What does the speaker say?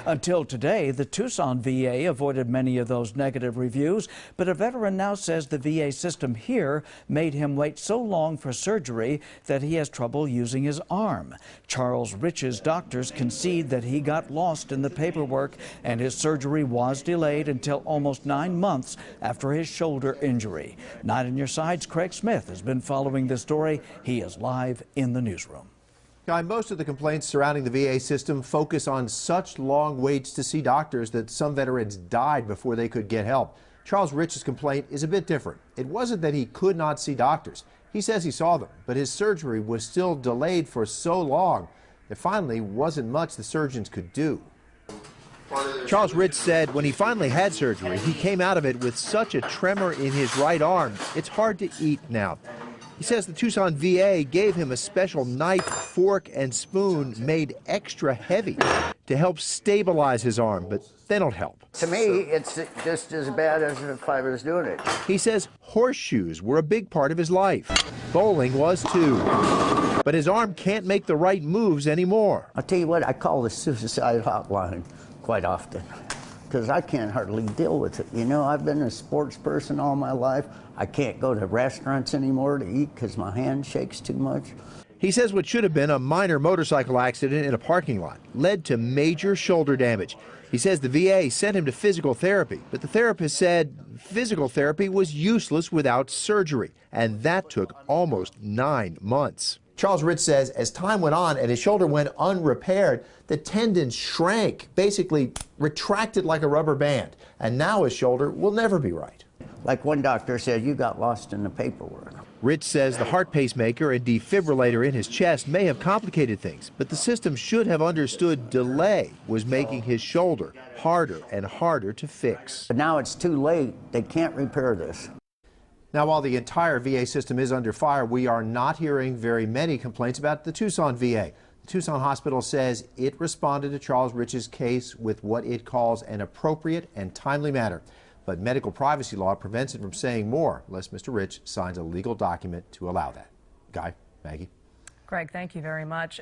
Until today, the Tucson VA avoided many of those negative reviews, but a veteran now says the VA system here made him wait so long for surgery that he has trouble using his arm. Charles Rich's doctors concede that he got lost in the paperwork and his surgery was delayed until almost 9 months after his shoulder injury. Night on Your Side's Craig Smith has been following this story. He is live in the newsroom. Guy, most of the complaints surrounding the VA system focus on such long waits to see doctors that some veterans died before they could get help. Charles Rich's complaint is a bit different. It wasn't that he could not see doctors. He says he saw them, but his surgery was still delayed for so long there finally wasn't much the surgeons could do. Charles Rich said when he finally had surgery, he came out of it with such a tremor in his right arm, it's hard to eat now. He says the Tucson VA gave him a special knife, fork, and spoon made extra heavy to help stabilize his arm, but they don't help. To me, it's just as bad as if I was doing it. He says horseshoes were a big part of his life. Bowling was too. But his arm can't make the right moves anymore. I'll tell you what, I call the suicide hotline quite often because I can't hardly deal with it. You know, I've been a sports person all my life. I can't go to restaurants anymore to eat because my hand shakes too much. He says what should have been a minor motorcycle accident in a parking lot led to major shoulder damage. He says the VA sent him to physical therapy, but the therapist said physical therapy was useless without surgery, and that took almost 9 months. Charles Rich says as time went on and his shoulder went unrepaired, the tendon shrank, basically retracted like a rubber band, and now his shoulder will never be right. Like one doctor said, you got lost in the paperwork. Rich says the heart pacemaker and defibrillator in his chest may have complicated things, but the system should have understood delay was making his shoulder harder and harder to fix. But now it's too late. They can't repair this. Now, while the entire VA system is under fire, we are not hearing very many complaints about the Tucson VA. The Tucson hospital says it responded to Charles Rich's case with what it calls an appropriate and timely manner. But medical privacy law prevents it from saying more unless Mr. Rich signs a legal document to allow that. Guy, Maggie. Craig, thank you very much.